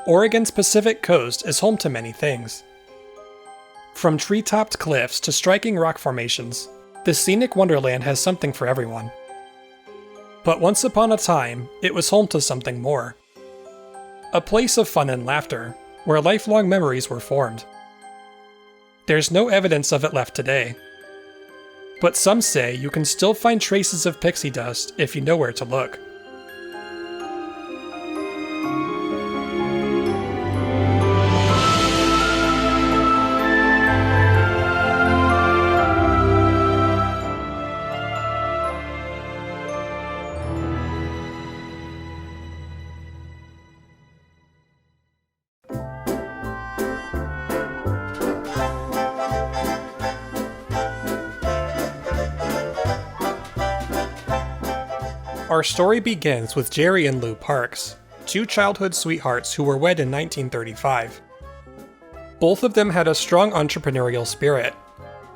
Oregon's Pacific coast is home to many things. From tree-topped cliffs to striking rock formations, this scenic wonderland has something for everyone. But once upon a time, it was home to something more. A place of fun and laughter, where lifelong memories were formed. There's no evidence of it left today. But some say you can still find traces of pixie dust if you know where to look. Our story begins with Jerry and Lou Parks, two childhood sweethearts who were wed in 1935. Both of them had a strong entrepreneurial spirit,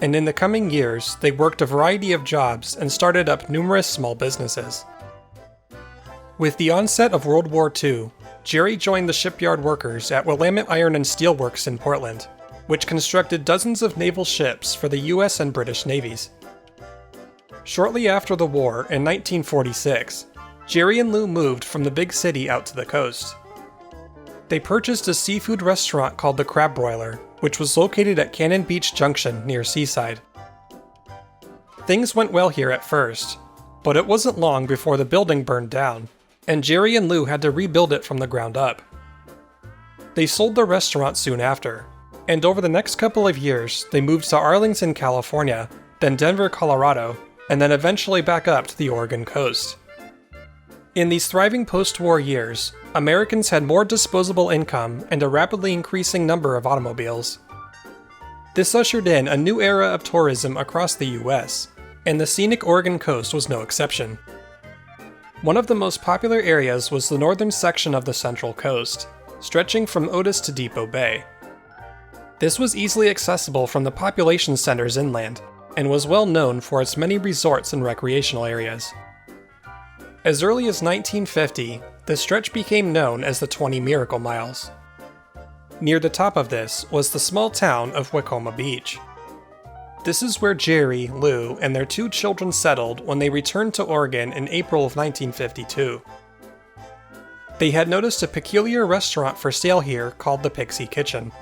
and in the coming years, they worked a variety of jobs and started up numerous small businesses. With the onset of World War II, Jerry joined the shipyard workers at Willamette Iron and Steel Works in Portland, which constructed dozens of naval ships for the US and British navies. Shortly after the war, in 1946, Jerry and Lou moved from the big city out to the coast. They purchased a seafood restaurant called the Crab Broiler, which was located at Cannon Beach Junction near Seaside. Things went well here at first, but it wasn't long before the building burned down, and Jerry and Lou had to rebuild it from the ground up. They sold the restaurant soon after, and over the next couple of years, they moved to Arlington, California, then Denver, Colorado, and then eventually back up to the Oregon coast. In these thriving post-war years, Americans had more disposable income and a rapidly increasing number of automobiles. This ushered in a new era of tourism across the US, and the scenic Oregon coast was no exception. One of the most popular areas was the northern section of the Central Coast, stretching from Otis to Depot Bay. This was easily accessible from the population centers inland, and was well known for its many resorts and recreational areas. As early as 1950, the stretch became known as the 20 Miracle Miles. Near the top of this was the small town of Wacoma Beach. This is where Jerry, Lou, and their two children settled when they returned to Oregon in April of 1952. They had noticed a peculiar restaurant for sale here called the Pixie Kitchen.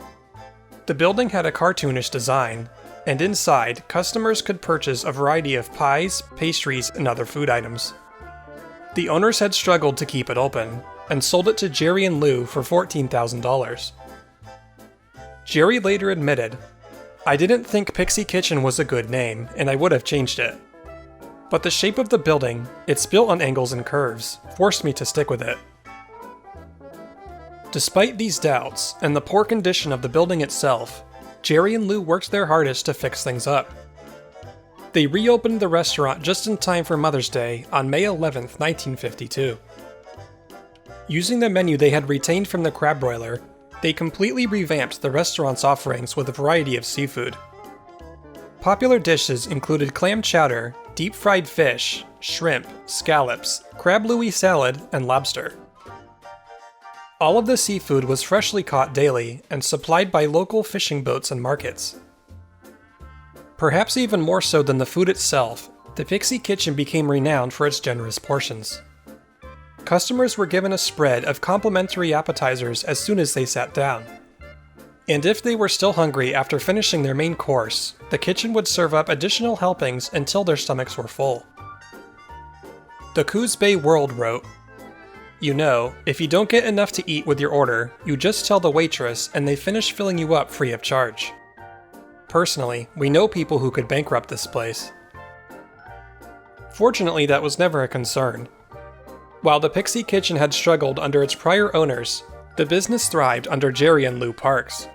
The building had a cartoonish design, and inside, customers could purchase a variety of pies, pastries, and other food items. The owners had struggled to keep it open, and sold it to Jerry and Lou for $14,000. Jerry later admitted, "I didn't think Pixie Kitchen was a good name, and I would have changed it. But the shape of the building, it's built on angles and curves, forced me to stick with it." Despite these doubts, and the poor condition of the building itself, Jerry and Lou worked their hardest to fix things up. They reopened the restaurant just in time for Mother's Day on May 11, 1952. Using the menu they had retained from the Crab Broiler, they completely revamped the restaurant's offerings with a variety of seafood. Popular dishes included clam chowder, deep-fried fish, shrimp, scallops, crab louis salad, and lobster. All of the seafood was freshly caught daily and supplied by local fishing boats and markets. Perhaps even more so than the food itself, the Pixie Kitchen became renowned for its generous portions. Customers were given a spread of complimentary appetizers as soon as they sat down. And if they were still hungry after finishing their main course, the kitchen would serve up additional helpings until their stomachs were full. The Coos Bay World wrote, "You know, if you don't get enough to eat with your order, you just tell the waitress and they finish filling you up free of charge. Personally, we know people who could bankrupt this place." Fortunately, that was never a concern. While the Pixie Kitchen had struggled under its prior owners, the business thrived under Jerry and Lou Parks.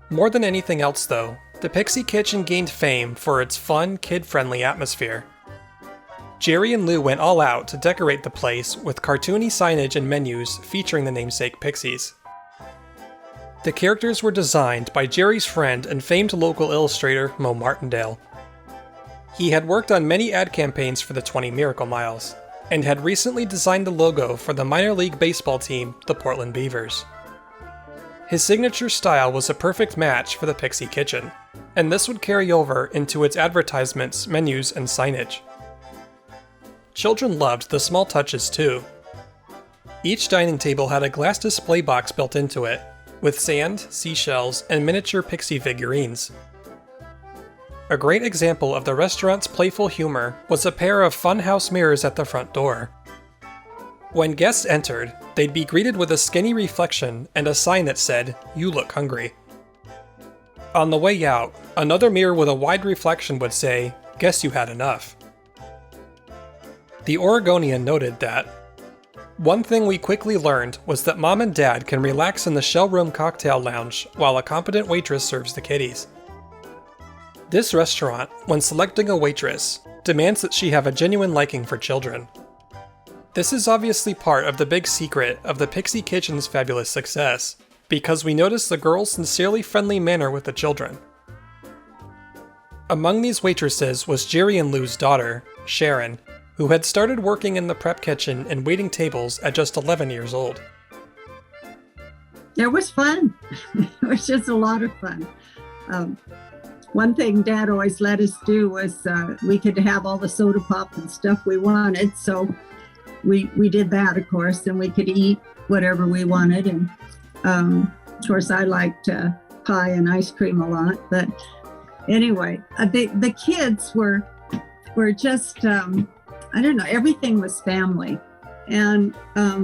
More than anything else though, the Pixie Kitchen gained fame for its fun, kid-friendly atmosphere. Jerry and Lou went all out to decorate the place with cartoony signage and menus featuring the namesake pixies. The characters were designed by Jerry's friend and famed local illustrator Mo Martindale. He had worked on many ad campaigns for the 20 Miracle Miles, and had recently designed the logo for the minor league baseball team, the Portland Beavers. His signature style was a perfect match for the Pixie Kitchen, and this would carry over into its advertisements, menus, and signage. Children loved the small touches too. Each dining table had a glass display box built into it, with sand, seashells, and miniature Pixie figurines. A great example of the restaurant's playful humor was a pair of funhouse mirrors at the front door. When guests entered, they'd be greeted with a skinny reflection and a sign that said, "You look hungry." On the way out, another mirror with a wide reflection would say, "Guess you had enough." The Oregonian noted that, "One thing we quickly learned was that Mom and Dad can relax in the Shell Room cocktail lounge while a competent waitress serves the kiddies." This restaurant, when selecting a waitress, demands that she have a genuine liking for children. This is obviously part of the big secret of the Pixie Kitchen's fabulous success, because we notice the girl's sincerely friendly manner with the children. Among these waitresses was Jerry and Lou's daughter, Sharon, who had started working in the prep kitchen and waiting tables at just 11 years old. It was fun. It was just a lot of fun. One thing Dad always let us do was we could have all the soda pop and stuff we wanted. So we did that, of course, and we could eat whatever we wanted. And of course, I liked pie and ice cream a lot. But anyway, the kids were just, I don't know, everything was family. And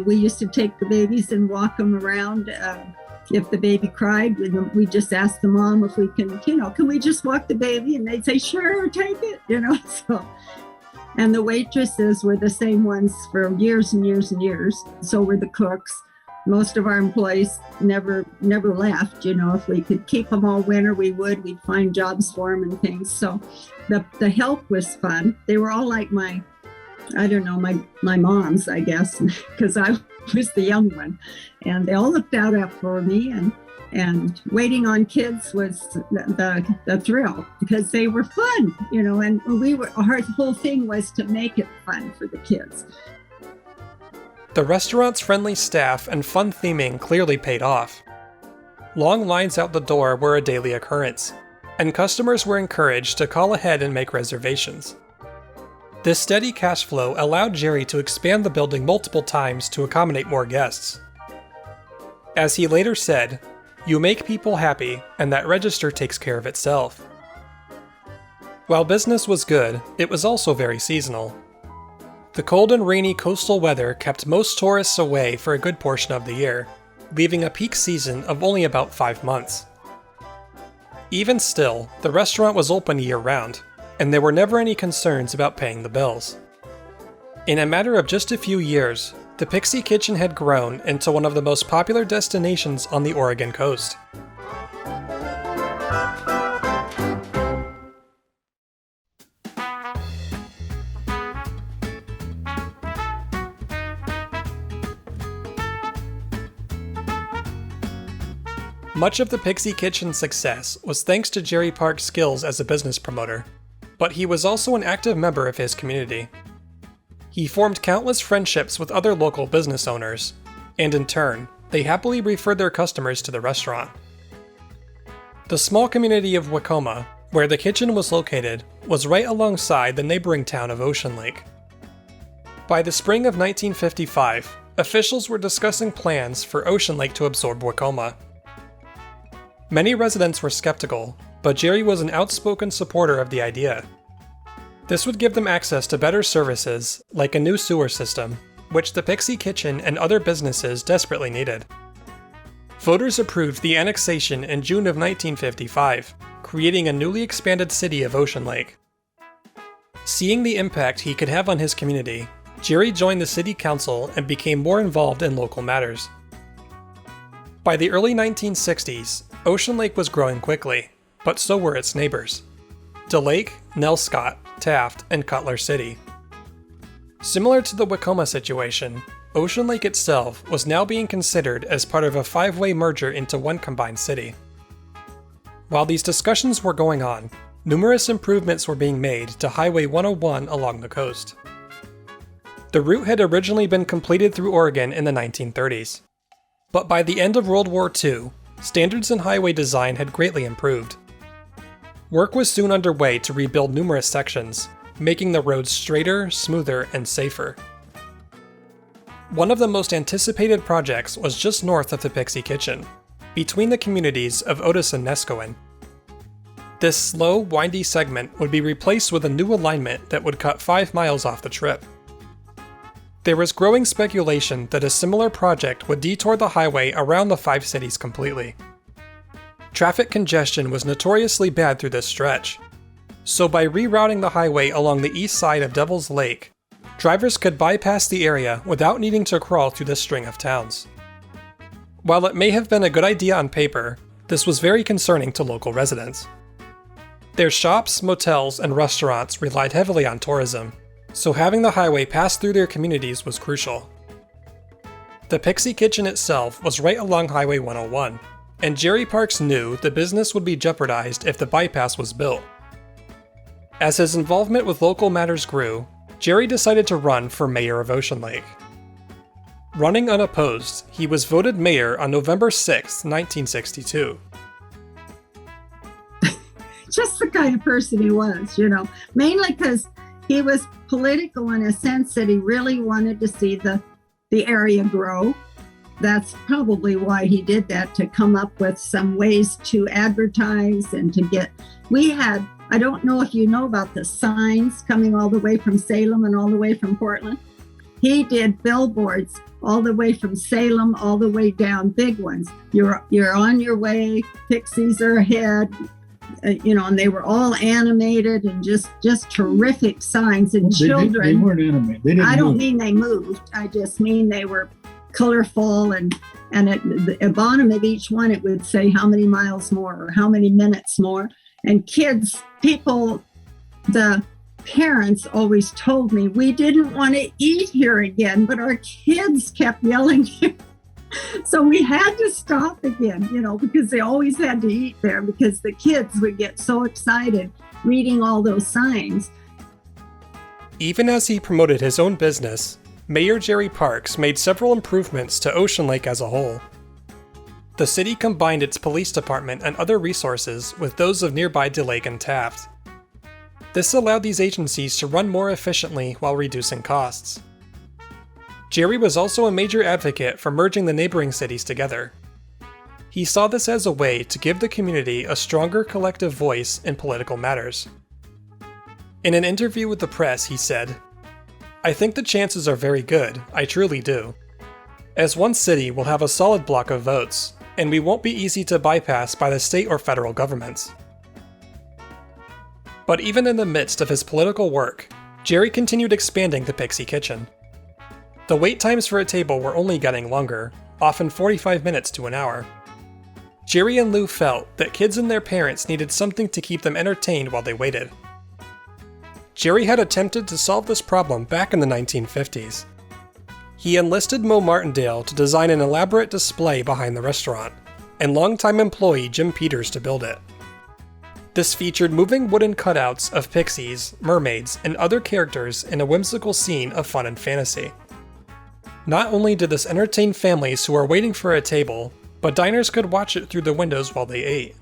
we used to take the babies and walk them around. If the baby cried, we just asked the mom if we can we just walk the baby? And they'd say, sure, take it, So, and the waitresses were the same ones for years and years and years. So were the cooks. Most of our employees never left. If we could keep them all winter, we would. We'd find jobs for them and things. So the help was fun. They were all like my moms, I guess, because I was the young one. And they all looked out for me, and waiting on kids was the thrill, because they were fun, and our whole thing was to make it fun for the kids. The restaurant's friendly staff and fun theming clearly paid off. Long lines out the door were a daily occurrence, and customers were encouraged to call ahead and make reservations. This steady cash flow allowed Jerry to expand the building multiple times to accommodate more guests. As he later said, "You make people happy, and that register takes care of itself." While business was good, it was also very seasonal. The cold and rainy coastal weather kept most tourists away for a good portion of the year, leaving a peak season of only about 5 months. Even still, the restaurant was open year-round, and there were never any concerns about paying the bills. In a matter of just a few years, the Pixie Kitchen had grown into one of the most popular destinations on the Oregon coast. Much of the Pixie Kitchen's success was thanks to Jerry Park's skills as a business promoter, but he was also an active member of his community. He formed countless friendships with other local business owners, and in turn, they happily referred their customers to the restaurant. The small community of Wacoma, where the kitchen was located, was right alongside the neighboring town of Ocean Lake. By the spring of 1955, officials were discussing plans for Ocean Lake to absorb Wacoma. Many residents were skeptical, but Jerry was an outspoken supporter of the idea. This would give them access to better services, like a new sewer system, which the Pixie Kitchen and other businesses desperately needed. Voters approved the annexation in June of 1955, creating a newly expanded city of Ocean Lake. Seeing the impact he could have on his community, Jerry joined the city council and became more involved in local matters. By the early 1960s, Ocean Lake was growing quickly, but so were its neighbors: DeLake, Nelscott, Taft, and Cutler City. Similar to the Wacoma situation, Ocean Lake itself was now being considered as part of a 5-way merger into one combined city. While these discussions were going on, numerous improvements were being made to Highway 101 along the coast. The route had originally been completed through Oregon in the 1930s. But by the end of World War II, standards in highway design had greatly improved. Work was soon underway to rebuild numerous sections, making the roads straighter, smoother, and safer. One of the most anticipated projects was just north of the Pixie Kitchen, between the communities of Otis and Neskowin. This slow, windy segment would be replaced with a new alignment that would cut 5 miles off the trip. There was growing speculation that a similar project would detour the highway around the 5 cities completely. Traffic congestion was notoriously bad through this stretch, so by rerouting the highway along the east side of Devil's Lake, drivers could bypass the area without needing to crawl through this string of towns. While it may have been a good idea on paper, this was very concerning to local residents. Their shops, motels, and restaurants relied heavily on tourism, so having the highway pass through their communities was crucial. The Pixie Kitchen itself was right along Highway 101, and Jerry Parks knew the business would be jeopardized if the bypass was built. As his involvement with local matters grew, Jerry decided to run for mayor of Ocean Lake. Running unopposed, he was voted mayor on November 6, 1962. Just the kind of person he was, mainly because he was political in a sense that he really wanted to see the area grow. That's probably why he did that, to come up with some ways to advertise and to get, I don't know if you know about the signs coming all the way from Salem and all the way from Portland. He did billboards all the way from Salem, all the way down, big ones. You're on your way, Pixies are ahead, and they were all animated and just terrific signs. And children, they weren't animated. I don't mean they moved. I just mean they were colorful, and at the bottom of each one, it would say how many miles more or how many minutes more. And the parents always told me we didn't want to eat here again, but our kids kept yelling. So we had to stop again, because they always had to eat there because the kids would get so excited reading all those signs. Even as he promoted his own business, Mayor Jerry Parks made several improvements to Ocean Lake as a whole. The city combined its police department and other resources with those of nearby DeLake and Taft. This allowed these agencies to run more efficiently while reducing costs. Jerry was also a major advocate for merging the neighboring cities together. He saw this as a way to give the community a stronger collective voice in political matters. In an interview with the press, he said, "I think the chances are very good, I truly do. As one city, we'll have a solid block of votes, and we won't be easy to bypass by the state or federal governments." But even in the midst of his political work, Jerry continued expanding the Pixie Kitchen. The wait times for a table were only getting longer, often 45 minutes to an hour. Jerry and Lou felt that kids and their parents needed something to keep them entertained while they waited. Jerry had attempted to solve this problem back in the 1950s. He enlisted Mo Martindale to design an elaborate display behind the restaurant, and longtime employee Jim Peters to build it. This featured moving wooden cutouts of pixies, mermaids, and other characters in a whimsical scene of fun and fantasy. Not only did this entertain families who were waiting for a table, but diners could watch it through the windows while they ate.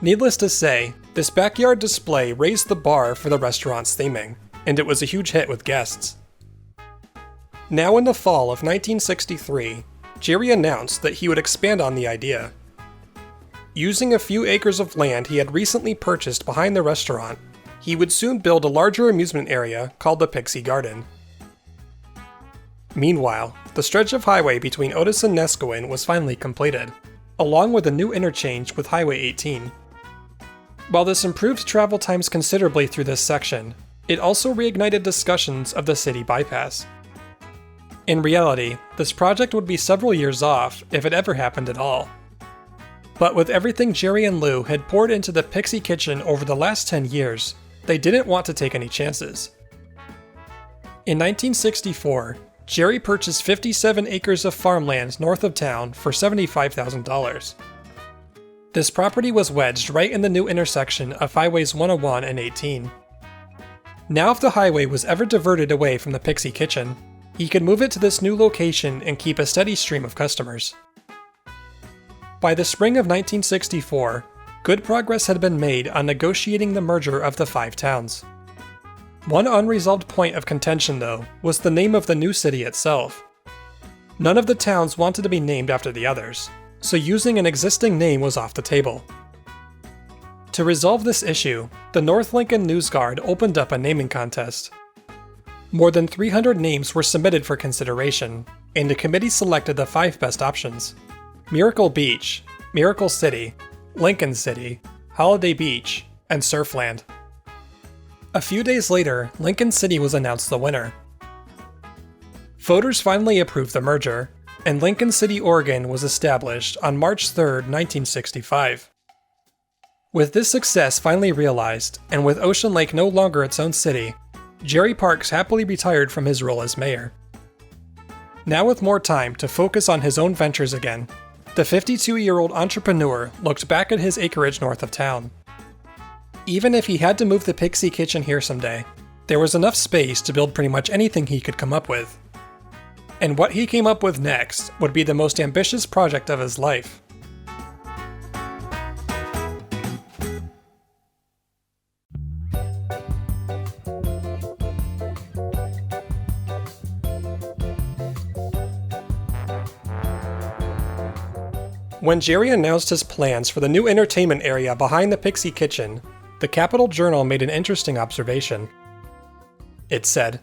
Needless to say, this backyard display raised the bar for the restaurant's theming, and it was a huge hit with guests. Now in the fall of 1963, Jerry announced that he would expand on the idea. Using a few acres of land he had recently purchased behind the restaurant, he would soon build a larger amusement area called the Pixie Garden. Meanwhile, the stretch of highway between Otis and Neskowin was finally completed, along with a new interchange with Highway 18. While this improved travel times considerably through this section, it also reignited discussions of the city bypass. In reality, this project would be several years off if it ever happened at all. But with everything Jerry and Lou had poured into the Pixie Kitchen over the last 10 years, they didn't want to take any chances. In 1964, Jerry purchased 57 acres of farmland north of town for $75,000. This property was wedged right in the new intersection of Highways 101 and 18. Now if the highway was ever diverted away from the Pixie Kitchen, he could move it to this new location and keep a steady stream of customers. By the spring of 1964, good progress had been made on negotiating the merger of the 5 towns. One unresolved point of contention, though, was the name of the new city itself. None of the towns wanted to be named after the others, so using an existing name was off the table. To resolve this issue, the North Lincoln News Guard opened up a naming contest. More than 300 names were submitted for consideration, and the committee selected the 5 best options: Miracle Beach, Miracle City, Lincoln City, Holiday Beach, and Surfland. A few days later, Lincoln City was announced the winner. Voters finally approved the merger, and Lincoln City, Oregon was established on March 3, 1965. With this success finally realized, and with Ocean Lake no longer its own city, Jerry Parks happily retired from his role as mayor. Now with more time to focus on his own ventures again, the 52-year-old entrepreneur looked back at his acreage north of town. Even if he had to move the Pixie Kitchen here someday, there was enough space to build pretty much anything he could come up with. And what he came up with next would be the most ambitious project of his life. When Jerry announced his plans for the new entertainment area behind the Pixie Kitchen, the Capital Journal made an interesting observation. It said,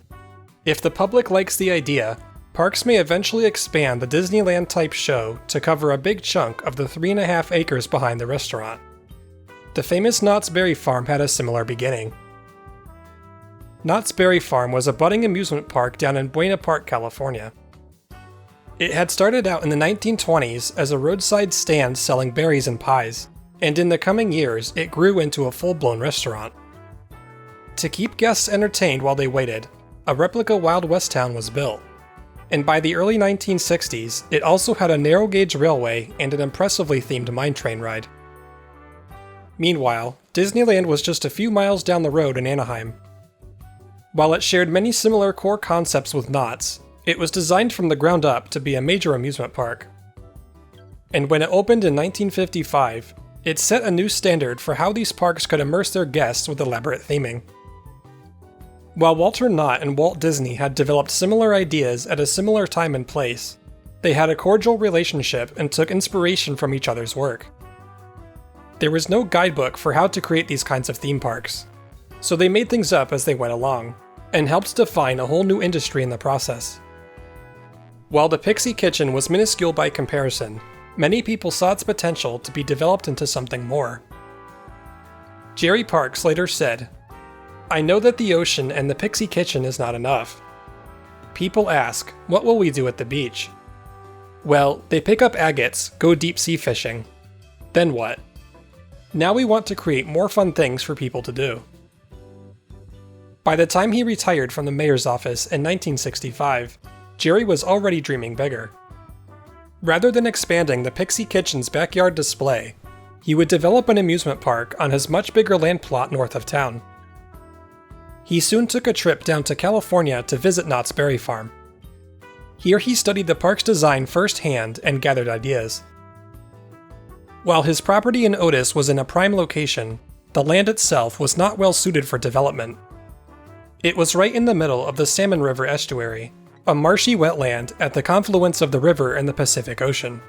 "If the public likes the idea, Parks may eventually expand the Disneyland-type show to cover a big chunk of the 3.5 acres behind the restaurant." The famous Knott's Berry Farm had a similar beginning. Knott's Berry Farm was a budding amusement park down in Buena Park, California. It had started out in the 1920s as a roadside stand selling berries and pies, and in the coming years it grew into a full-blown restaurant. To keep guests entertained while they waited, a replica Wild West town was built, and by the early 1960s it also had a narrow-gauge railway and an impressively themed mine train ride. Meanwhile, Disneyland was just a few miles down the road in Anaheim. While it shared many similar core concepts with Knott's, it was designed from the ground up to be a major amusement park. And when it opened in 1955, it set a new standard for how these parks could immerse their guests with elaborate theming. While Walter Knott and Walt Disney had developed similar ideas at a similar time and place, they had a cordial relationship and took inspiration from each other's work. There was no guidebook for how to create these kinds of theme parks, so they made things up as they went along, and helped define a whole new industry in the process. While the Pixie Kitchen was minuscule by comparison, many people saw its potential to be developed into something more. Jerry Parks later said, "I know that the ocean and the Pixie Kitchen is not enough. People ask, what will we do at the beach? Well, they pick up agates, go deep sea fishing. Then what? Now we want to create more fun things for people to do." By the time he retired from the mayor's office in 1965, Jerry was already dreaming bigger. Rather than expanding the Pixie Kitchen's backyard display, he would develop an amusement park on his much bigger land plot north of town. He soon took a trip down to California to visit Knott's Berry Farm. Here he studied the park's design firsthand and gathered ideas. While his property in Otis was in a prime location, the land itself was not well suited for development. It was right in the middle of the Salmon River estuary, a marshy wetland at the confluence of the river and the Pacific Ocean.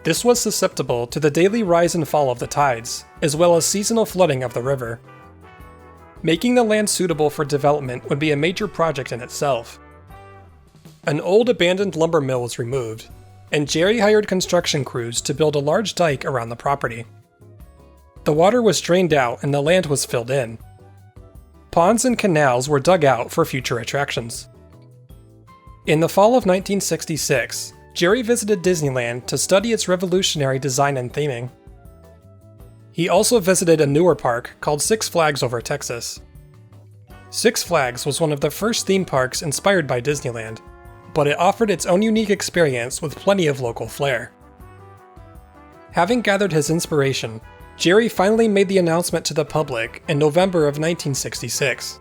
This was susceptible to the daily rise and fall of the tides, as well as seasonal flooding of the river. Making the land suitable for development would be a major project in itself. An old abandoned lumber mill was removed, and Jerry hired construction crews to build a large dike around the property. The water was drained out and the land was filled in. Ponds and canals were dug out for future attractions. In the fall of 1966, Jerry visited Disneyland to study its revolutionary design and theming. He also visited a newer park called Six Flags over Texas. Six Flags was one of the first theme parks inspired by Disneyland, but it offered its own unique experience with plenty of local flair. Having gathered his inspiration, Jerry finally made the announcement to the public in November of 1966.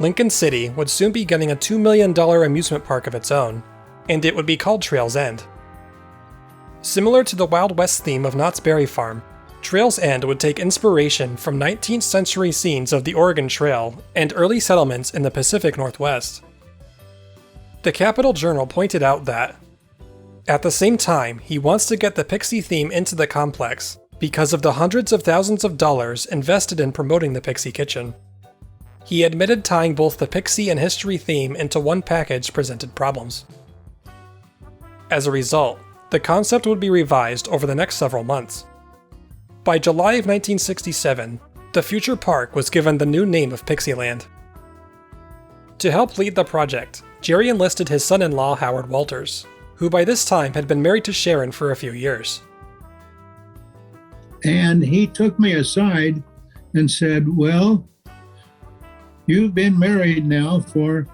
Lincoln City would soon be getting a $2 million amusement park of its own, and it would be called Trails End. Similar to the Wild West theme of Knott's Berry Farm, Trails End would take inspiration from 19th century scenes of the Oregon Trail and early settlements in the Pacific Northwest. The Capital Journal pointed out that, at the same time, he wants to get the Pixie theme into the complex because of the hundreds of thousands of dollars invested in promoting the Pixie Kitchen. He admitted tying both the Pixie and history theme into one package presented problems. As a result, the concept would be revised over the next several months. By July of 1967, the future park was given the new name of Pixieland. To help lead the project, Jerry enlisted his son-in-law Howard Walters, who by this time had been married to Sharon for a few years. And he took me aside and said, well, you've been married now for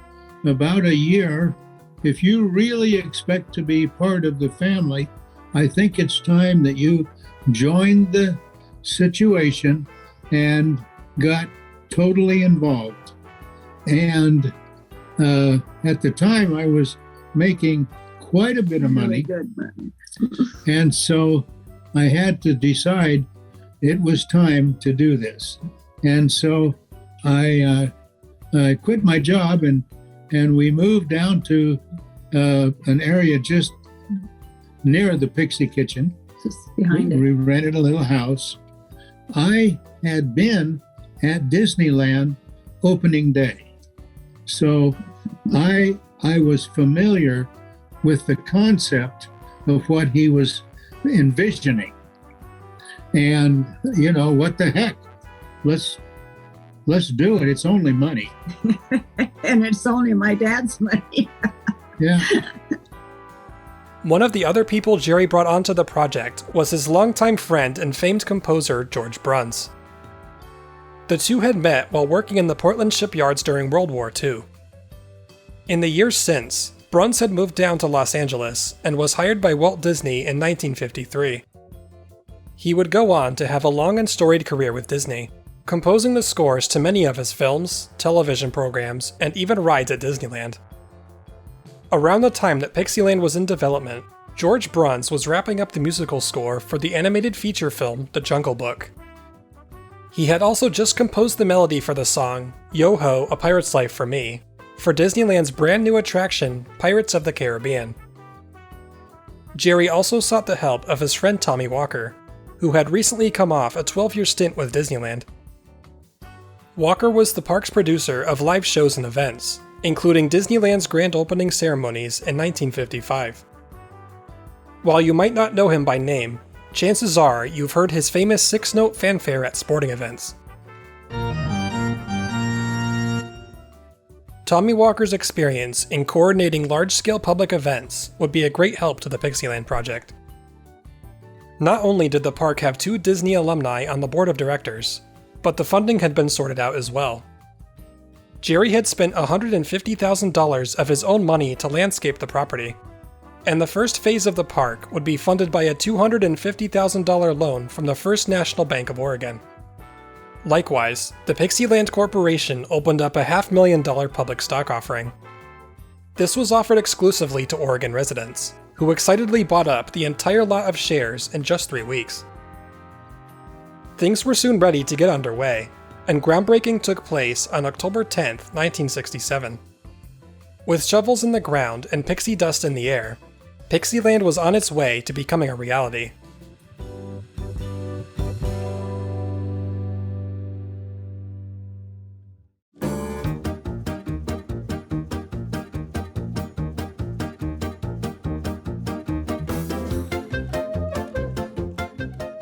about a year. If you really expect to be part of the family, I think it's time that you joined the situation and got totally involved. And at the time, I was making quite a bit of money. Good money. And so I had to decide it was time to do this. And so I quit my job and we moved down to an area just near the Pixie Kitchen. Just behind it. We rented a little house. I had been at Disneyland opening day. So I was familiar with the concept of what he was envisioning. And, you know, what the heck? Let's do it. It's only money. And it's only my dad's money. Yeah. One of the other people Jerry brought onto the project was his longtime friend and famed composer George Bruns. The two had met while working in the Portland shipyards during World War II. In the years since, Bruns had moved down to Los Angeles and was hired by Walt Disney in 1953. He would go on to have a long and storied career with Disney, composing the scores to many of his films, television programs, and even rides at Disneyland. Around the time that Pixieland was in development, George Bruns was wrapping up the musical score for the animated feature film The Jungle Book. He had also just composed the melody for the song Yo-Ho, A Pirate's Life for Me, for Disneyland's brand new attraction, Pirates of the Caribbean. Jerry also sought the help of his friend Tommy Walker, who had recently come off a 12-year stint with Disneyland. Walker was the park's producer of live shows and events, including Disneyland's grand opening ceremonies in 1955. While you might not know him by name, chances are you've heard his famous 6-note fanfare at sporting events. Tommy Walker's experience in coordinating large-scale public events would be a great help to the Pixieland project. Not only did the park have 2 Disney alumni on the board of directors, but the funding had been sorted out as well. Jerry had spent $150,000 of his own money to landscape the property, and the first phase of the park would be funded by a $250,000 loan from the First National Bank of Oregon. Likewise, the Pixieland Corporation opened up a $500,000 public stock offering. This was offered exclusively to Oregon residents, who excitedly bought up the entire lot of shares in just 3 weeks. Things were soon ready to get underway, and groundbreaking took place on October 10, 1967. With shovels in the ground and pixie dust in the air, Pixieland was on its way to becoming a reality.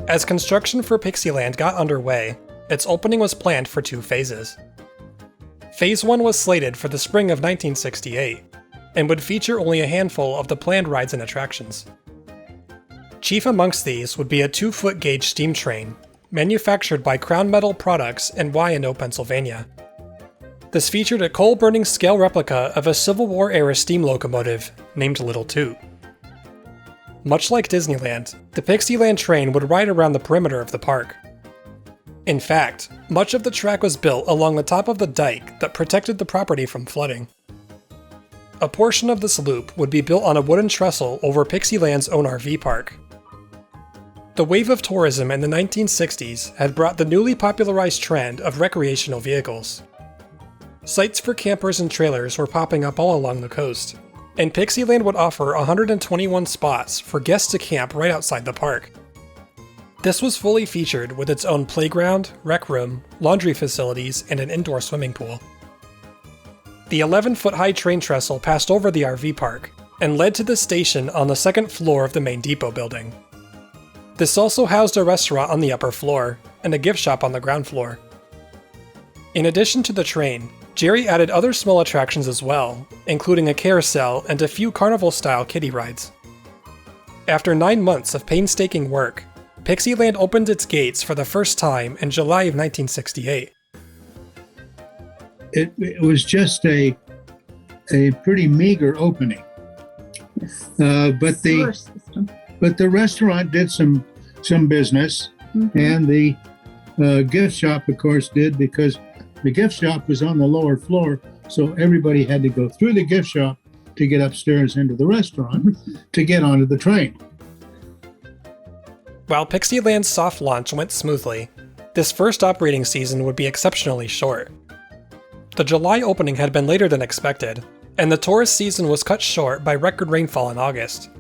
As construction for Pixieland got underway, its opening was planned for 2 phases. Phase 1 was slated for the spring of 1968, and would feature only a handful of the planned rides and attractions. Chief amongst these would be a 2-foot gauge steam train, manufactured by Crown Metal Products in Wyandotte, Pennsylvania. This featured a coal-burning scale replica of a Civil War-era steam locomotive named Little Toot. Much like Disneyland, the Pixieland train would ride around the perimeter of the park. In fact, much of the track was built along the top of the dike that protected the property from flooding. A portion of this loop would be built on a wooden trestle over Pixieland's own RV park. The wave of tourism in the 1960s had brought the newly popularized trend of recreational vehicles. Sites for campers and trailers were popping up all along the coast, and Pixieland would offer 121 spots for guests to camp right outside the park. This was fully featured with its own playground, rec room, laundry facilities, and an indoor swimming pool. The 11-foot-high train trestle passed over the RV park and led to the station on the second floor of the main depot building. This also housed a restaurant on the upper floor and a gift shop on the ground floor. In addition to the train, Jerry added other small attractions as well, including a carousel and a few carnival-style kiddie rides. After 9 months of painstaking work, Pixieland opened its gates for the first time in July of 1968. It was just a pretty meager opening. Yes. But the restaurant did some business, and the gift shop, of course, did, because the gift shop was on the lower floor, so everybody had to go through the gift shop to get upstairs into the restaurant to get onto the train. While Pixieland's soft launch went smoothly, this first operating season would be exceptionally short. The July opening had been later than expected, and the tourist season was cut short by record rainfall in August.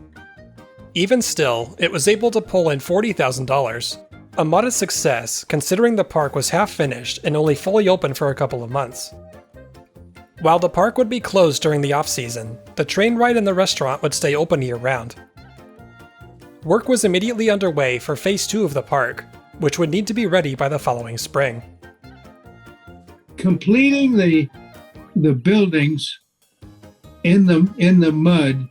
Even still, it was able to pull in $40,000, a modest success considering the park was half finished and only fully open for a couple of months. While the park would be closed during the off-season, the train ride and the restaurant would stay open year-round. Work was immediately underway for Phase 2 of the park, which would need to be ready by the following spring. Completing the buildings in the mud,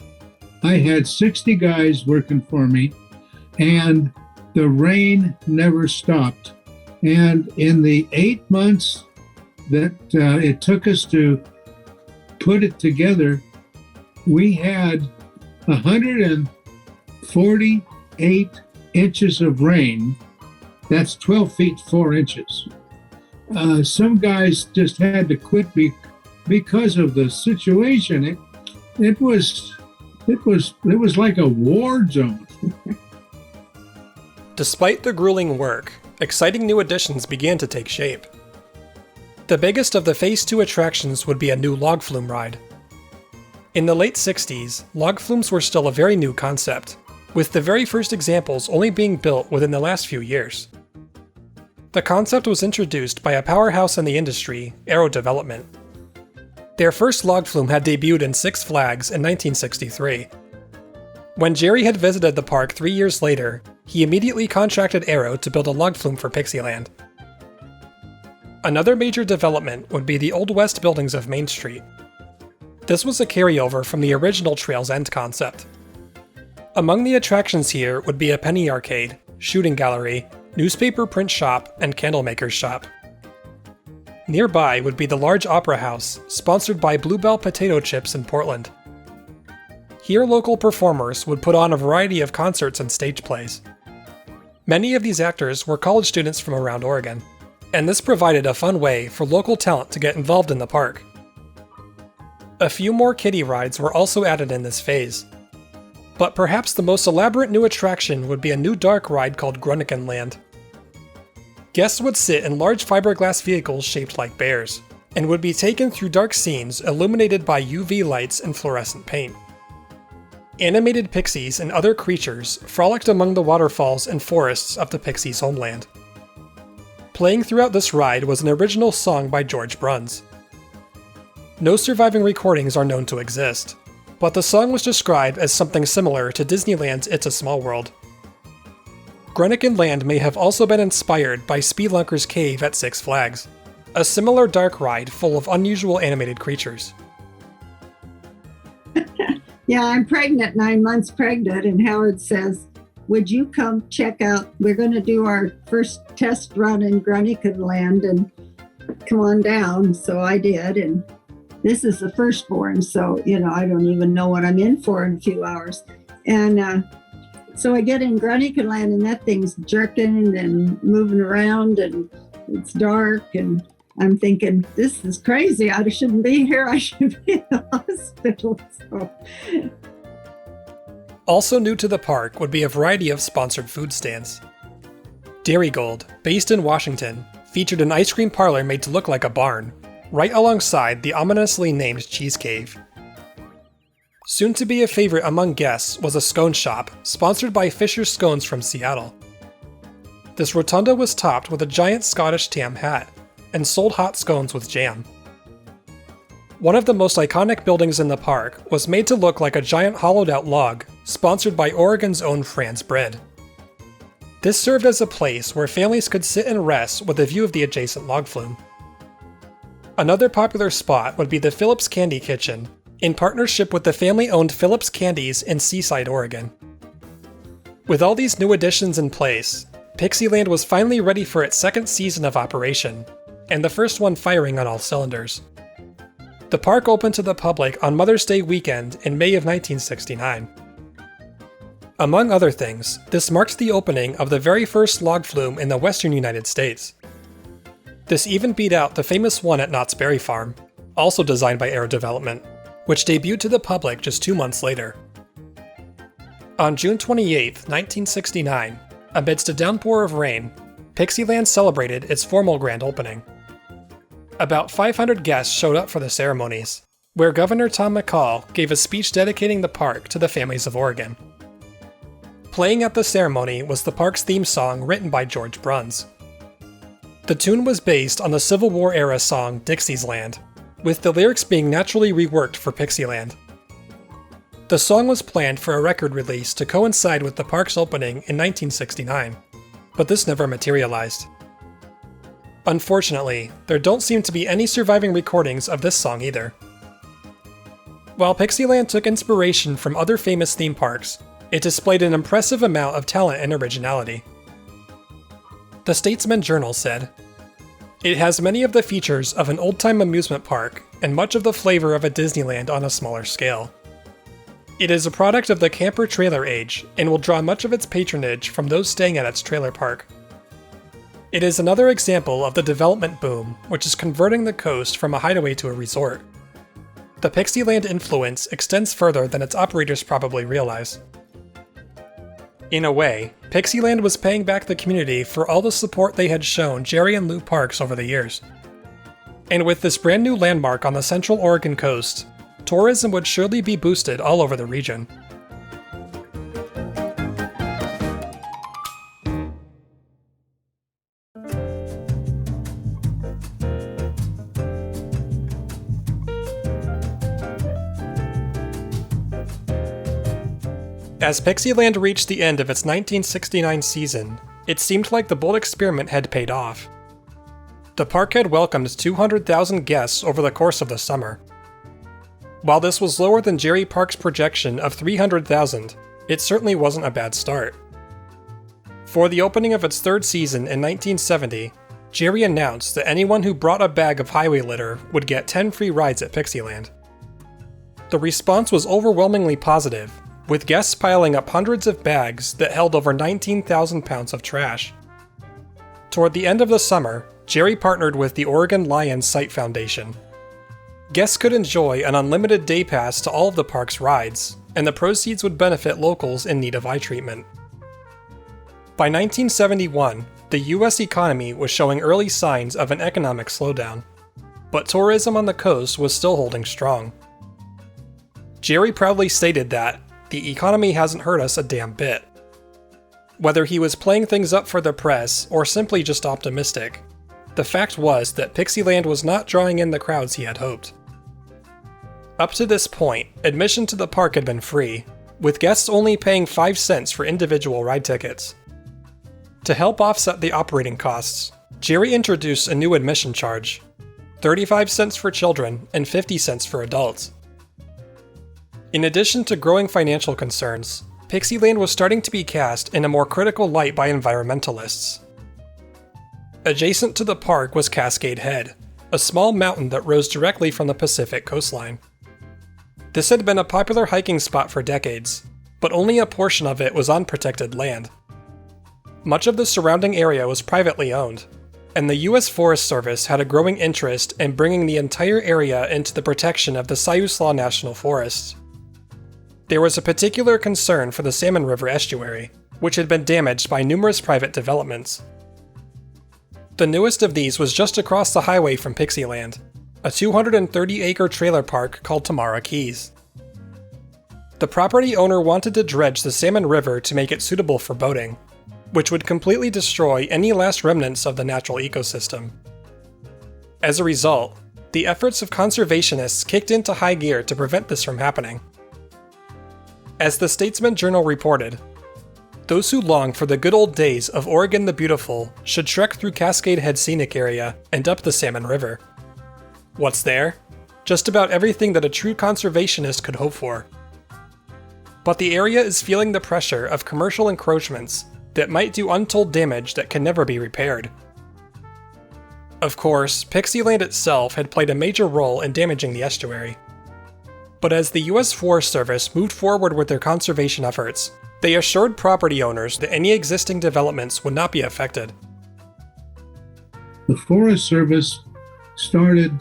I had 60 guys working for me, and the rain never stopped. And in the 8 months that it took us to put it together, we had 148 inches of rain. That's 12 feet 4 inches. Some guys just had to quit because of the situation. It was like a war zone. Despite the grueling work, exciting new additions began to take shape. The biggest of the Phase 2 attractions would be a new log flume ride. In the late 60s, log flumes were still a very new concept, with the very first examples only being built within the last few years. The concept was introduced by a powerhouse in the industry, Aero Development. Their first log flume had debuted in Six Flags in 1963. When Jerry had visited the park 3 years later, he immediately contracted Aero to build a log flume for Pixieland. Another major development would be the Old West buildings of Main Street. This was a carryover from the original Trail's End concept. Among the attractions here would be a penny arcade, shooting gallery, newspaper print shop, and candlemaker's shop. Nearby would be the large opera house, sponsored by Bluebell Potato Chips in Portland. Here local performers would put on a variety of concerts and stage plays. Many of these actors were college students from around Oregon, and this provided a fun way for local talent to get involved in the park. A few more kiddie rides were also added in this phase. But perhaps the most elaborate new attraction would be a new dark ride called Grunikenland. Guests would sit in large fiberglass vehicles shaped like bears, and would be taken through dark scenes illuminated by UV lights and fluorescent paint. Animated pixies and other creatures frolicked among the waterfalls and forests of the Pixies' homeland. Playing throughout this ride was an original song by George Bruns. No surviving recordings are known to exist, but the song was described as something similar to Disneyland's It's a Small World. Grunikenland may have also been inspired by Spelunker's Cave at Six Flags, a similar dark ride full of unusual animated creatures. Yeah, I'm pregnant, 9 months pregnant, and Howard says, would you come check out, we're going to do our first test run in Grunikenland and come on down. So I did, and this is the firstborn, so, I don't even know what I'm in for in a few hours. And So I get in Land and that thing's jerking and moving around and it's dark and I'm thinking, this is crazy. I shouldn't be here. I should be in the hospital. So. Also new to the park would be a variety of sponsored food stands. Dairy Gold, based in Washington, featured an ice cream parlor made to look like a barn, right alongside the ominously named Cheese Cave. Soon to be a favorite among guests was a scone shop, sponsored by Fisher's Scones from Seattle. This rotunda was topped with a giant Scottish tam hat, and sold hot scones with jam. One of the most iconic buildings in the park was made to look like a giant hollowed-out log, sponsored by Oregon's own Franz Bread. This served as a place where families could sit and rest with a view of the adjacent log flume. Another popular spot would be the Phillips Candy Kitchen, in partnership with the family-owned Phillips Candies in Seaside, Oregon. With all these new additions in place, Pixieland was finally ready for its second season of operation, and the first one firing on all cylinders. The park opened to the public on Mother's Day weekend in May of 1969. Among other things, this marked the opening of the very first log flume in the western United States. This even beat out the famous one at Knott's Berry Farm, also designed by Air Development, which debuted to the public just 2 months later. On June 28, 1969, amidst a downpour of rain, Pixieland celebrated its formal grand opening. About 500 guests showed up for the ceremonies, where Governor Tom McCall gave a speech dedicating the park to the families of Oregon. Playing at the ceremony was the park's theme song written by George Bruns. The tune was based on the Civil War-era song Dixie's Land, with the lyrics being naturally reworked for Pixieland. The song was planned for a record release to coincide with the park's opening in 1969, but this never materialized. Unfortunately, there don't seem to be any surviving recordings of this song either. While Pixieland took inspiration from other famous theme parks, it displayed an impressive amount of talent and originality. The Statesman Journal said, "It has many of the features of an old-time amusement park and much of the flavor of a Disneyland on a smaller scale. It is a product of the camper-trailer age and will draw much of its patronage from those staying at its trailer park. It is another example of the development boom, which is converting the coast from a hideaway to a resort. The Pixieland influence extends further than its operators probably realize." In a way, Pixieland was paying back the community for all the support they had shown Jerry and Lou parks over the years. And with this brand new landmark on the central Oregon coast, tourism would surely be boosted all over the region. As Pixieland reached the end of its 1969 season, it seemed like the bold experiment had paid off. The park had welcomed 200,000 guests over the course of the summer. While this was lower than Jerry Park's projection of 300,000, it certainly wasn't a bad start. For the opening of its third season in 1970, Jerry announced that anyone who brought a bag of highway litter would get 10 free rides at Pixieland. The response was overwhelmingly positive, with guests piling up hundreds of bags that held over 19,000 pounds of trash. Toward the end of the summer, Jerry partnered with the Oregon Lions Site Foundation. Guests could enjoy an unlimited day pass to all of the park's rides, and the proceeds would benefit locals in need of eye treatment. By 1971, the US economy was showing early signs of an economic slowdown, but tourism on the coast was still holding strong. Jerry proudly stated that, "The economy hasn't hurt us a damn bit." Whether he was playing things up for the press or simply just optimistic, the fact was that Pixieland was not drawing in the crowds he had hoped. Up to this point, admission to the park had been free, with guests only paying 5 cents for individual ride tickets. To help offset the operating costs, Jerry introduced a new admission charge, 35 cents for children and 50 cents for adults. In addition to growing financial concerns, Pixieland was starting to be cast in a more critical light by environmentalists. Adjacent to the park was Cascade Head, a small mountain that rose directly from the Pacific coastline. This had been a popular hiking spot for decades, but only a portion of it was on protected land. Much of the surrounding area was privately owned, and the U.S. Forest Service had a growing interest in bringing the entire area into the protection of the Siuslaw National Forest. There was a particular concern for the Salmon River estuary, which had been damaged by numerous private developments. The newest of these was just across the highway from Pixieland, a 230-acre trailer park called Tamara Keys. The property owner wanted to dredge the Salmon River to make it suitable for boating, which would completely destroy any last remnants of the natural ecosystem. As a result, the efforts of conservationists kicked into high gear to prevent this from happening. As the Statesman Journal reported, those who long for the good old days of Oregon the Beautiful should trek through Cascade Head Scenic Area and up the Salmon River. What's there? Just about everything that a true conservationist could hope for. But the area is feeling the pressure of commercial encroachments that might do untold damage that can never be repaired. Of course, Pixieland itself had played a major role in damaging the estuary. But as the U.S. Forest Service moved forward with their conservation efforts, they assured property owners that any existing developments would not be affected. The Forest Service started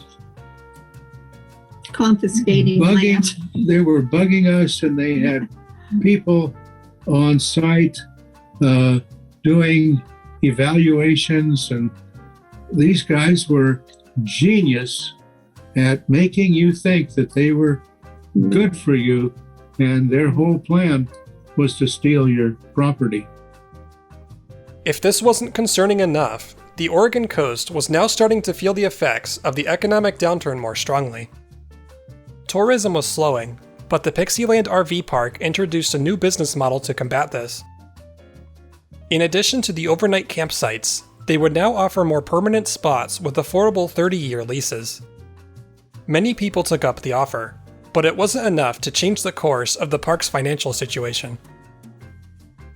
Confiscating land. They were bugging us, and they had people on site doing evaluations, and these guys were genius at making you think that they were good for you, and their whole plan was to steal your property. If this wasn't concerning enough, the Oregon coast was now starting to feel the effects of the economic downturn more strongly. Tourism was slowing, but the Pixieland RV Park introduced a new business model to combat this. In addition to the overnight campsites, they would now offer more permanent spots with affordable 30-year leases. Many people took up the offer, but it wasn't enough to change the course of the park's financial situation.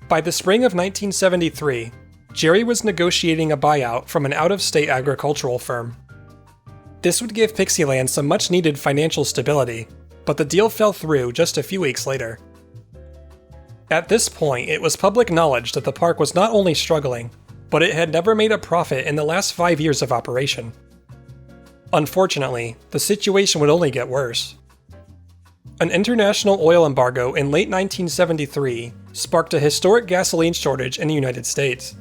By the spring of 1973, Jerry was negotiating a buyout from an out-of-state agricultural firm. This would give Pixieland some much-needed financial stability, but the deal fell through just a few weeks later. At this point, it was public knowledge that the park was not only struggling, but it had never made a profit in the last 5 years of operation. Unfortunately, the situation would only get worse. An international oil embargo in late 1973 sparked a historic gasoline shortage in the United States.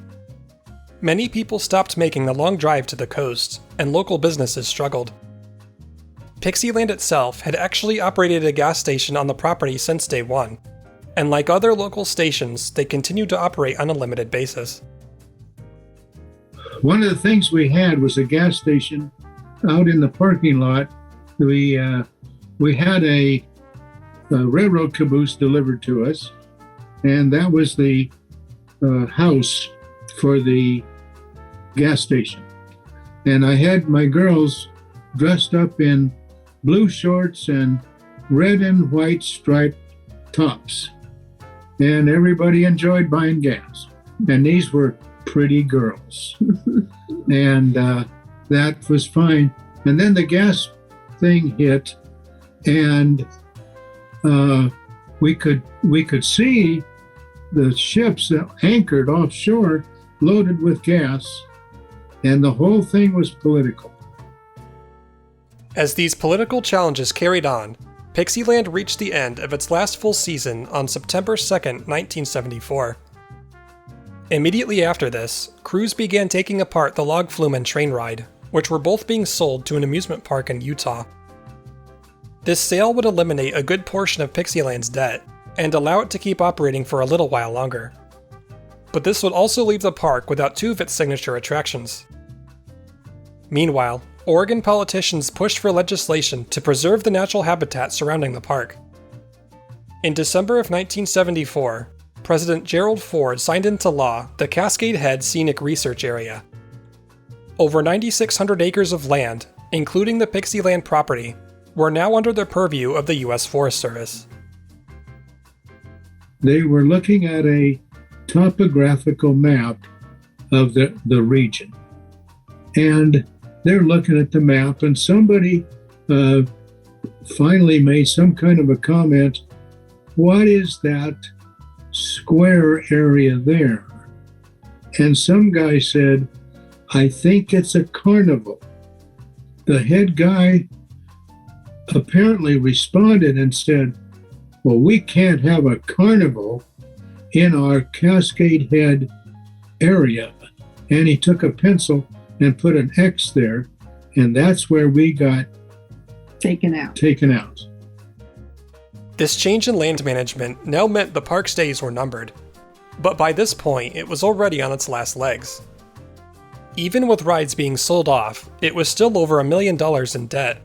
Many people stopped making the long drive to the coast, and local businesses struggled. Pixieland itself had actually operated a gas station on the property since day one, and like other local stations, they continued to operate on a limited basis. One of the things we had was a gas station out in the parking lot. We had a railroad caboose delivered to us, and that was the house for the gas station. And I had my girls dressed up in blue shorts and red and white striped tops. And everybody enjoyed buying gas. And these were pretty girls. And that was fine. And then the gas thing hit, and we could see the ships that anchored offshore loaded with gas, and the whole thing was political. As these political challenges carried on, Pixieland reached the end of its last full season on September 2nd, 1974. Immediately after this, crews began taking apart the log flume and train ride, which were both being sold to an amusement park in Utah. This sale would eliminate a good portion of Pixieland's debt and allow it to keep operating for a little while longer. But this would also leave the park without two of its signature attractions. Meanwhile, Oregon politicians pushed for legislation to preserve the natural habitat surrounding the park. In December of 1974, President Gerald Ford signed into law the Cascade Head Scenic Research Area. Over 9,600 acres of land, including the Pixieland property, were now under the purview of the U.S. Forest Service. They were looking at a topographical map of the region. And they're looking at the map, and somebody finally made some kind of a comment what is that square area there? And some guy said, I think it's a carnival. The head guy apparently responded and said, well, we can't have a carnival in our Cascade Head area. And he took a pencil and put an X there, and that's where we got taken out. This change in land management now meant the park's days were numbered, but by this point it was already on its last legs. Even with rides being sold off, it was still over $1 million in debt.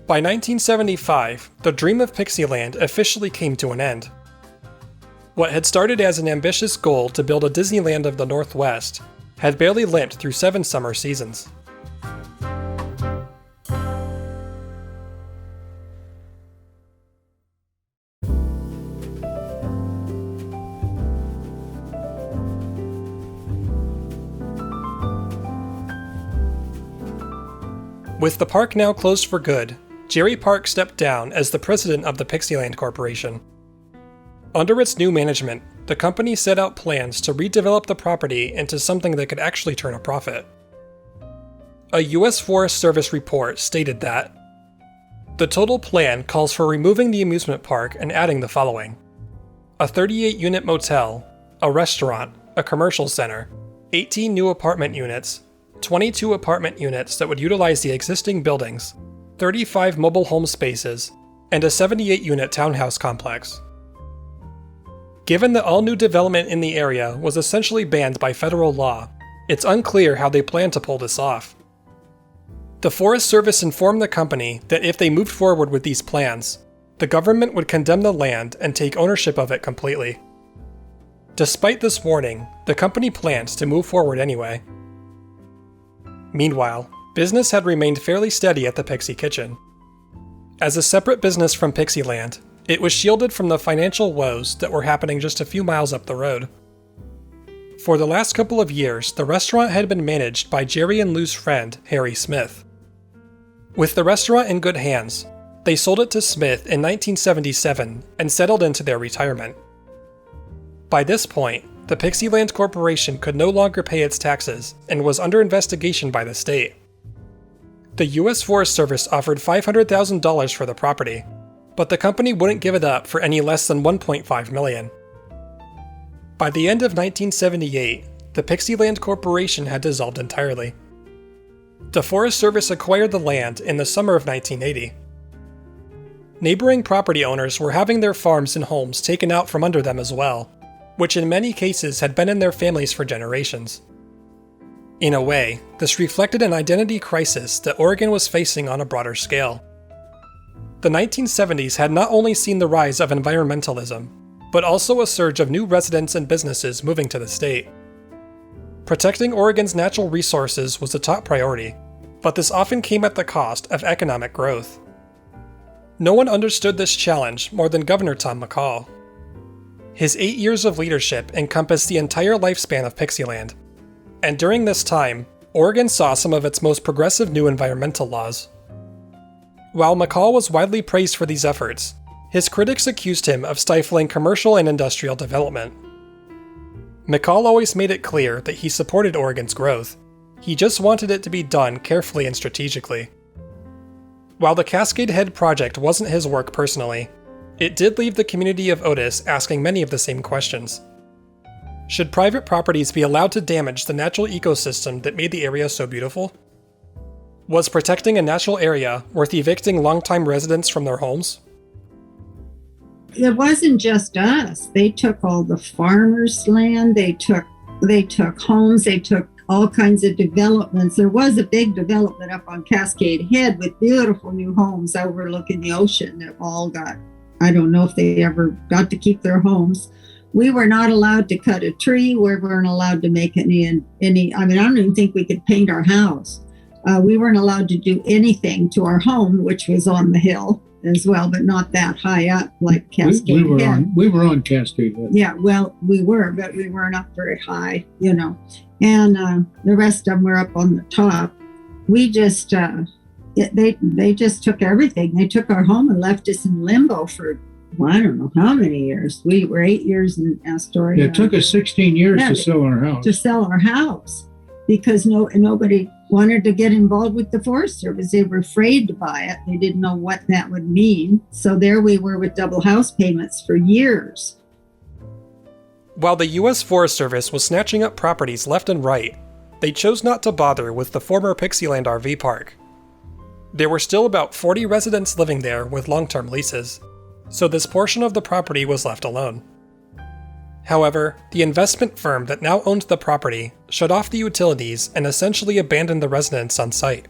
By 1975, the dream of Pixieland officially came to an end. What had started as an ambitious goal to build a Disneyland of the Northwest had barely limped through 7 summer seasons. With the park now closed for good, Jerry Park stepped down as the president of the Pixieland Corporation. Under its new management, the company set out plans to redevelop the property into something that could actually turn a profit. A U.S. Forest Service report stated that the total plan calls for removing the amusement park and adding the following: a 38-unit motel, a restaurant, a commercial center, 18 new apartment units, 22 apartment units that would utilize the existing buildings, 35 mobile home spaces, and a 78-unit townhouse complex. Given that all new development in the area was essentially banned by federal law, it's unclear how they plan to pull this off. The Forest Service informed the company that if they moved forward with these plans, the government would condemn the land and take ownership of it completely. Despite this warning, the company planned to move forward anyway. Meanwhile, business had remained fairly steady at the Pixie Kitchen. As a separate business from Pixieland, it was shielded from the financial woes that were happening just a few miles up the road. For the last couple of years, the restaurant had been managed by Jerry and Lou's friend, Harry Smith. With the restaurant in good hands, they sold it to Smith in 1977 and settled into their retirement. By this point, the Pixieland Corporation could no longer pay its taxes and was under investigation by the state. The U.S. Forest Service offered $500,000 for the property, but the company wouldn't give it up for any less than $1.5 million. By the end of 1978, the Pixieland Corporation had dissolved entirely. The Forest Service acquired the land in the summer of 1980. Neighboring property owners were having their farms and homes taken out from under them as well, which in many cases had been in their families for generations. In a way, this reflected an identity crisis that Oregon was facing on a broader scale. The 1970s had not only seen the rise of environmentalism, but also a surge of new residents and businesses moving to the state. Protecting Oregon's natural resources was a top priority, but this often came at the cost of economic growth. No one understood this challenge more than Governor Tom McCall. His 8 years of leadership encompassed the entire lifespan of Pixieland, and during this time, Oregon saw some of its most progressive new environmental laws. While McCall was widely praised for these efforts, his critics accused him of stifling commercial and industrial development. McCall always made it clear that he supported Oregon's growth. He just wanted it to be done carefully and strategically. While the Cascade Head project wasn't his work personally, it did leave the community of Otis asking many of the same questions. Should private properties be allowed to damage the natural ecosystem that made the area so beautiful? Was protecting a natural area worth evicting longtime residents from their homes? It wasn't just us. They took all the farmers' land, they took homes, they took all kinds of developments. There was a big development up on Cascade Head with beautiful new homes overlooking the ocean that all got, I don't know if they ever got to keep their homes. We were not allowed to cut a tree. We weren't allowed to make any, I don't even think we could paint our house. We weren't allowed to do anything to our home, which was on the hill as well, but not that high up like Cascade Head. We were on Cascade Head. Yeah, well, we were, but we weren't up very high, And the rest of them were up on the top. We just, they just took everything. They took our home and left us in limbo for I don't know how many years. We were 8 years in Astoria. It took us 16 years to sell our house. To sell our house because nobody wanted to get involved with the Forest Service. They were afraid to buy it. They didn't know what that would mean. So there we were with double house payments for years. While the U.S. Forest Service was snatching up properties left and right, they chose not to bother with the former Pixieland RV park. There were still about 40 residents living there with long-term leases, so this portion of the property was left alone. However, the investment firm that now owned the property shut off the utilities and essentially abandoned the residents on site.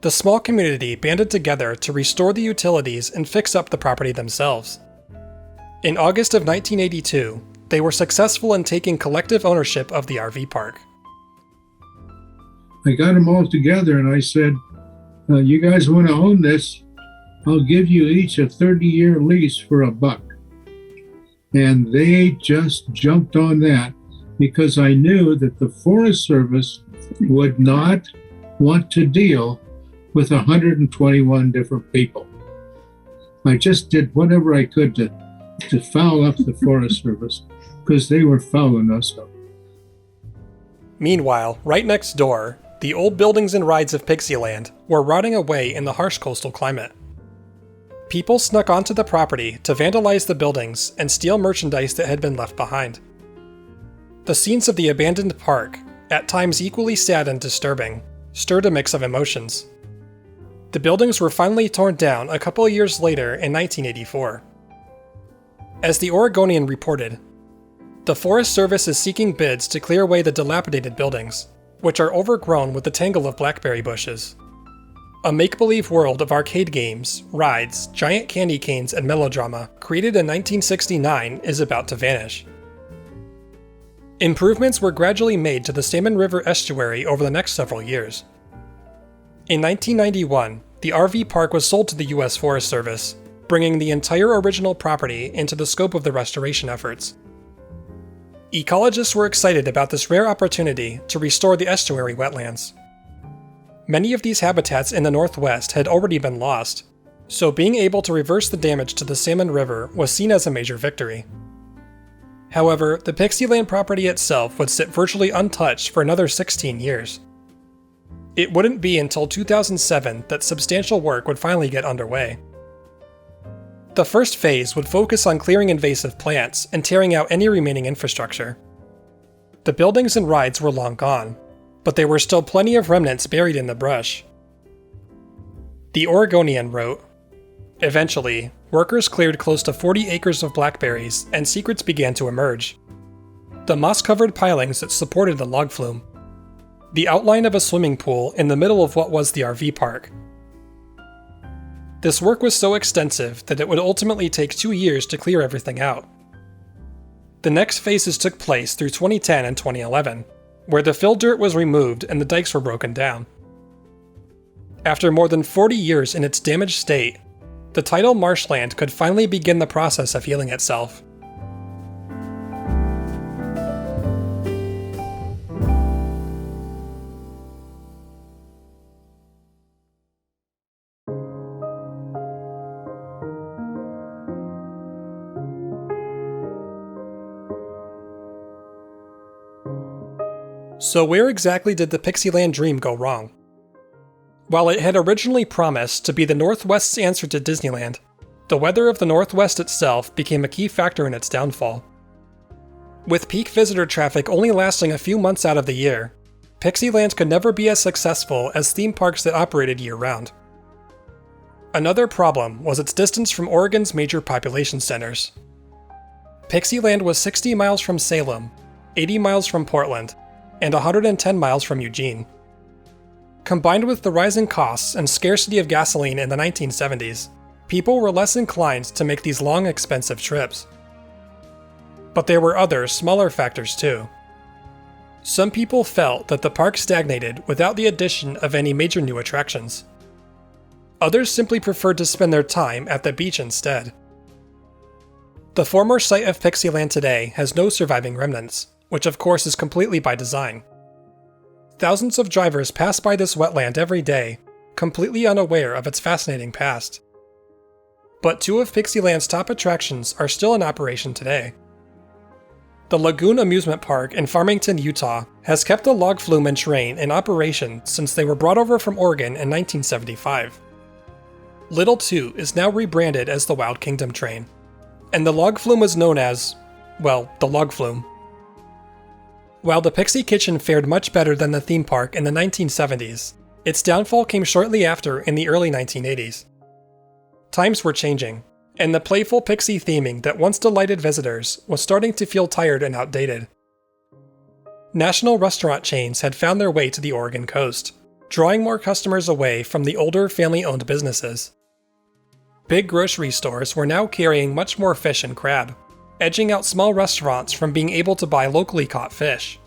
The small community banded together to restore the utilities and fix up the property themselves. In August of 1982, they were successful in taking collective ownership of the RV park. I got them all together and I said, you guys want to own this? I'll give you each a 30-year lease for $1. And they just jumped on that because I knew that the Forest Service would not want to deal with 121 different people. I just did whatever I could to foul up the Forest Service because they were fouling us up. Meanwhile, right next door, the old buildings and rides of Pixieland were rotting away in the harsh coastal climate. People snuck onto the property to vandalize the buildings and steal merchandise that had been left behind. The scenes of the abandoned park, at times equally sad and disturbing, stirred a mix of emotions. The buildings were finally torn down a couple of years later in 1984. As the Oregonian reported, the Forest Service is seeking bids to clear away the dilapidated buildings, which are overgrown with a tangle of blackberry bushes. A make-believe world of arcade games, rides, giant candy canes, and melodrama created in 1969 is about to vanish. Improvements were gradually made to the Salmon River estuary over the next several years. In 1991, the RV park was sold to the U.S. Forest Service, bringing the entire original property into the scope of the restoration efforts. Ecologists were excited about this rare opportunity to restore the estuary wetlands. Many of these habitats in the Northwest had already been lost, so being able to reverse the damage to the Salmon River was seen as a major victory. However, the Pixieland property itself would sit virtually untouched for another 16 years. It wouldn't be until 2007 that substantial work would finally get underway. The first phase would focus on clearing invasive plants and tearing out any remaining infrastructure. The buildings and rides were long gone, but there were still plenty of remnants buried in the brush. The Oregonian wrote, "Eventually, workers cleared close to 40 acres of blackberries and secrets began to emerge. The moss-covered pilings that supported the log flume. The outline of a swimming pool in the middle of what was the RV park. This work was so extensive that it would ultimately take 2 years to clear everything out. The next phases took place through 2010 and 2011, where the fill dirt was removed and the dikes were broken down. After more than 40 years in its damaged state, the tidal marshland could finally begin the process of healing itself. So where exactly did the Pixieland dream go wrong? While it had originally promised to be the Northwest's answer to Disneyland, the weather of the Northwest itself became a key factor in its downfall. With peak visitor traffic only lasting a few months out of the year, Pixieland could never be as successful as theme parks that operated year-round. Another problem was its distance from Oregon's major population centers. Pixieland was 60 miles from Salem, 80 miles from Portland, and 110 miles from Eugene. Combined with the rising costs and scarcity of gasoline in the 1970s, people were less inclined to make these long, expensive trips. But there were other, smaller factors too. Some people felt that the park stagnated without the addition of any major new attractions. Others simply preferred to spend their time at the beach instead. The former site of Pixieland today has no surviving remnants, which of course is completely by design. Thousands of drivers pass by this wetland every day, completely unaware of its fascinating past. but two of Pixieland's top attractions are still in operation today. The Lagoon Amusement Park in Farmington, Utah has kept the log flume and train in operation since they were brought over from Oregon in 1975. Little 2 is now rebranded as the Wild Kingdom train, and the log flume was known as, well, the log flume. While the Pixie Kitchen fared much better than the theme park in the 1970s, its downfall came shortly after in the early 1980s. Times were changing, and the playful Pixie theming that once delighted visitors was starting to feel tired and outdated. National restaurant chains had found their way to the Oregon coast, drawing more customers away from the older family-owned businesses. Big grocery stores were now carrying much more fish and crab, edging out small restaurants from being able to buy locally caught fish.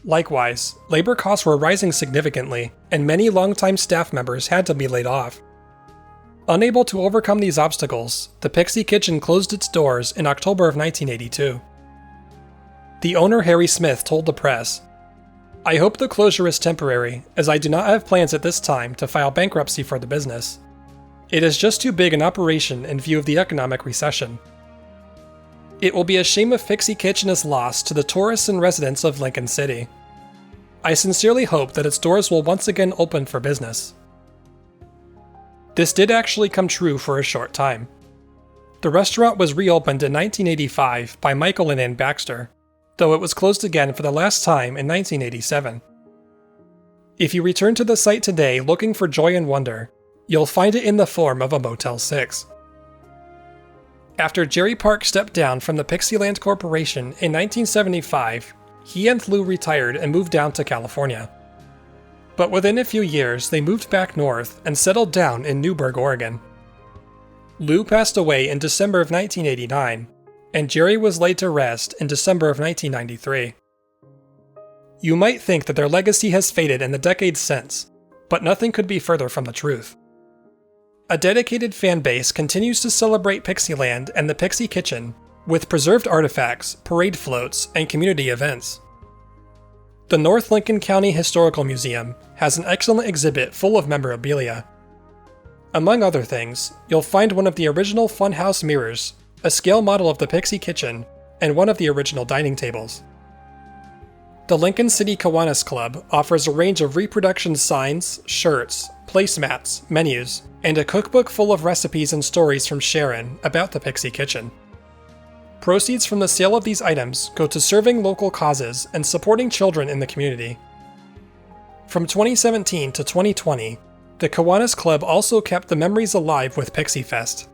Likewise, labor costs were rising significantly, and many longtime staff members had to be laid off. Unable to overcome these obstacles, the Pixie Kitchen closed its doors in October of 1982. The owner, Harry Smith, told the press, "I hope the closure is temporary, as I do not have plans at this time to file bankruptcy for the business. It is just too big an operation in view of the economic recession. It will be a shame if Pixie Kitchen is lost to the tourists and residents of Lincoln City. I sincerely hope that its doors will once again open for business." This did actually come true for a short time. The restaurant was reopened in 1985 by Michael and Ann Baxter, though it was closed again for the last time in 1987. If you return to the site today looking for joy and wonder, you'll find it in the form of a Motel 6. After Jerry Park stepped down from the Pixieland Corporation in 1975, he and Lou retired and moved down to California. But within a few years, they moved back north and settled down in Newberg, Oregon. Lou passed away in December of 1989, and Jerry was laid to rest in December of 1993. You might think that their legacy has faded in the decades since, but nothing could be further from the truth. A dedicated fan base continues to celebrate Pixieland and the Pixie Kitchen with preserved artifacts, parade floats, and community events. The North Lincoln County Historical Museum has an excellent exhibit full of memorabilia. Among other things, you'll find one of the original funhouse mirrors, a scale model of the Pixie Kitchen, and one of the original dining tables. The Lincoln City Kiwanis Club offers a range of reproduction signs, shirts, placemats, menus, and a cookbook full of recipes and stories from Sharon about the Pixie Kitchen. Proceeds from the sale of these items go to serving local causes and supporting children in the community. From 2017 to 2020, the Kiwanis Club also kept the memories alive with Pixie Fest.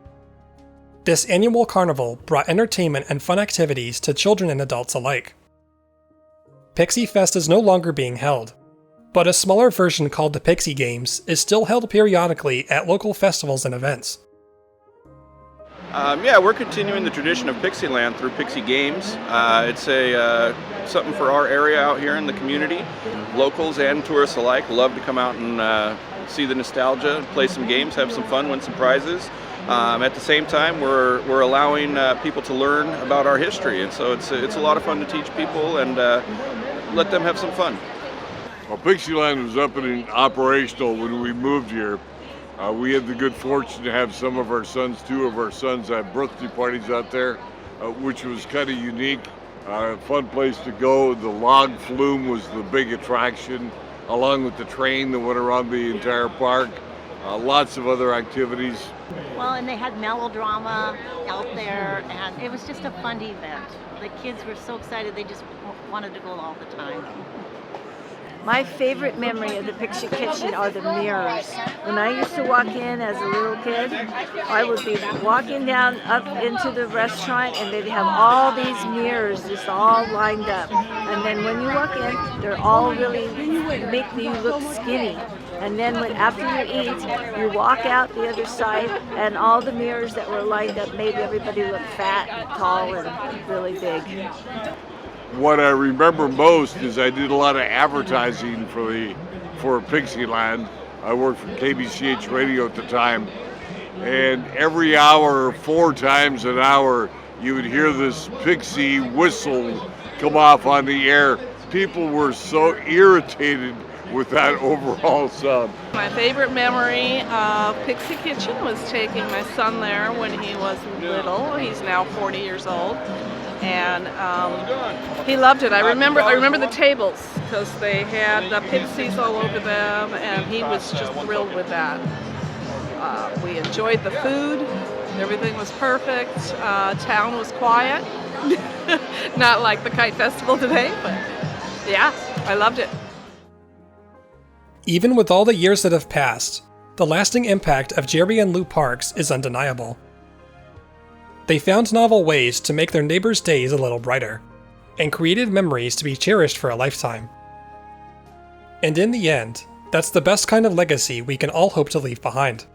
This annual carnival brought entertainment and fun activities to children and adults alike. Pixie Fest is no longer being held, but a smaller version called the Pixie Games is still held periodically at local festivals and events. We're continuing the tradition of Pixieland through Pixie Games. It's something for our area out here in the community. Locals and tourists alike love to come out and see the nostalgia, play some games, have some fun, win some prizes. At the same time, we're allowing people to learn about our history, and so it's a lot of fun to teach people and let them have some fun. Well, Pixieland was up and operational when we moved here. We had the good fortune to have two of our sons have birthday parties out there, which was kind of unique. Fun place to go. The log flume was the big attraction, along with the train that went around the entire park. Lots of other activities. Well, and they had melodrama out there, and it was just a fun event. The kids were so excited, they just wanted to go all the time. My favorite memory of the Pixie Kitchen are the mirrors. When I used to walk in as a little kid, I would be walking down up into the restaurant and they'd have all these mirrors just all lined up. And then when you walk in, they're all really make you look skinny. And then after you eat, you walk out the other side and all the mirrors that were lined up made everybody look fat and tall and really big. What I remember most is I did a lot of advertising for Pixieland. I worked for KBCH Radio at the time, and every hour, 4 times an hour, you would hear this Pixie whistle come off on the air. People were so irritated with that overall sub. My favorite memory of Pixie Kitchen was taking my son there when he was little. He's now 40 years old, and he loved it. I remember the tables because they had the Pixies all over them, and he was just thrilled with that. We enjoyed the food. Everything was perfect. Town was quiet. Not like the Kite Festival today, but yeah, I loved it. Even with all the years that have passed, the lasting impact of Jerry and Lou Parks is undeniable. They found novel ways to make their neighbors' days a little brighter, and created memories to be cherished for a lifetime. And in the end, that's the best kind of legacy we can all hope to leave behind.